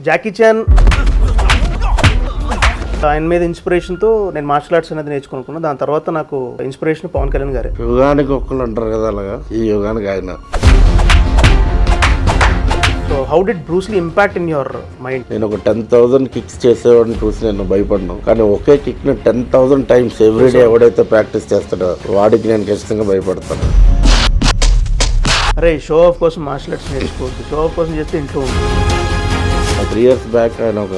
Jackie Chan ఆయన మీద ఇన్స్పిరేషన్తో నేను మార్షల్ ఆర్ట్స్ అనేది నేర్చుకున్నాను. దాని తర్వాత నాకు ఇన్స్పిరేషన్ పవన్ కళ్యాణ్ గారే. యుగానికి ఒక్కళ్ళు అంటారు కదా, అలాగా ఈ యుగానికి ఆయన. So how did Bruce Lee impact in your mind? నేను ఒక 10,000 కిక్స్ చేసేవాడిని చూసి నేను భయపడ్డాను, కానీ ఒకే కిక్ ని 10,000 టైమ్స్ ఎవ్రీడే ఎవడైతే ప్రాక్టీస్ చేస్తాడో వాడికి నేను ఖచ్చితంగా భయపడతాను. అరే షో ఆఫ్ కోసం మార్షల్ ఆర్ట్స్ నేర్చుకోవద్దు, షో ఆఫ్ కోసం చేస్తే ఇంట్లో ఉంటుంది. 3 years బ్యాక్ ఆయన ఒక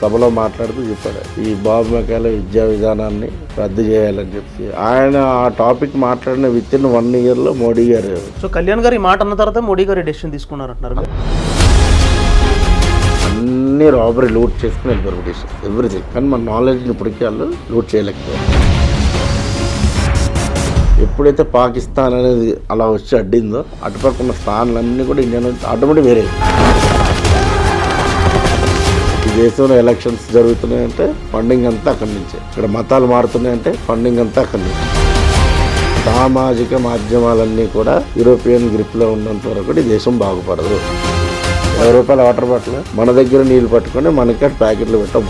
సభలో మాట్లాడుతూ చెప్పాడు, ఈ బాబు మెకాలే విద్యా విధానాన్ని రద్దు చేయాలని చెప్పి. ఆయన ఆ టాపిక్ మాట్లాడిన విత్ ఇన్ 1 year లో మోడీ గారు. సో కళ్యాణ్ గారు ఈ మాట అన్న తర్వాత మోడీ గారు డెసిషన్ తీసుకున్నారంటున్నారు. అన్ని రాబరీ లూట్ చేసుకుని వెళ్ళిపోయారు బ్రిటిష్, ఎవ్రీథింగ్. కానీ మన నాలెడ్జ్ని ఇప్పటికీ వాళ్ళు లూట్ చేయలేకపోయారు. ఎప్పుడైతే పాకిస్తాన్ అనేది అలా వచ్చి అడ్డిందో, అటుపక్క ఉన్న స్థానాలన్నీ కూడా ఇండియా నుంచి ఆటోమేటిక్ వేరే. ఈ దేశంలో ఎలక్షన్స్ జరుగుతున్నాయంటే ఫండింగ్ అంతా అక్కడి నుంచే. ఇక్కడ మతాలు మారుతున్నాయంటే ఫండింగ్ అంతా అక్కడి నుంచి. సామాజిక మాధ్యమాలన్నీ కూడా యూరోపియన్ గ్రిప్లో ఉన్నంత వరకు ఈ దేశం బాగుపడదు. 20 రూపాయల వాటర్ బాటిల్ మన దగ్గర నీళ్ళు పట్టుకొని మనకి ప్యాకెట్లు పెట్టాం.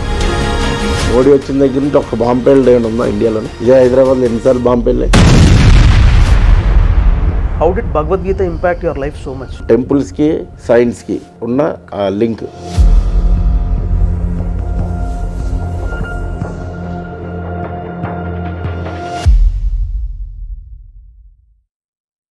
మోడీ వచ్చిన దగ్గర నుంచి ఒక్క బాంబు పేల్ డే ఉందా ఇండియాలోనే? ఇదే హైదరాబాద్లో ఎన్నిసార్లు బాంబు పేలే? How did Bhagavad Gita impact your life so much? టెంపుల్స్కి సైన్స్కి ఉన్న లింక్.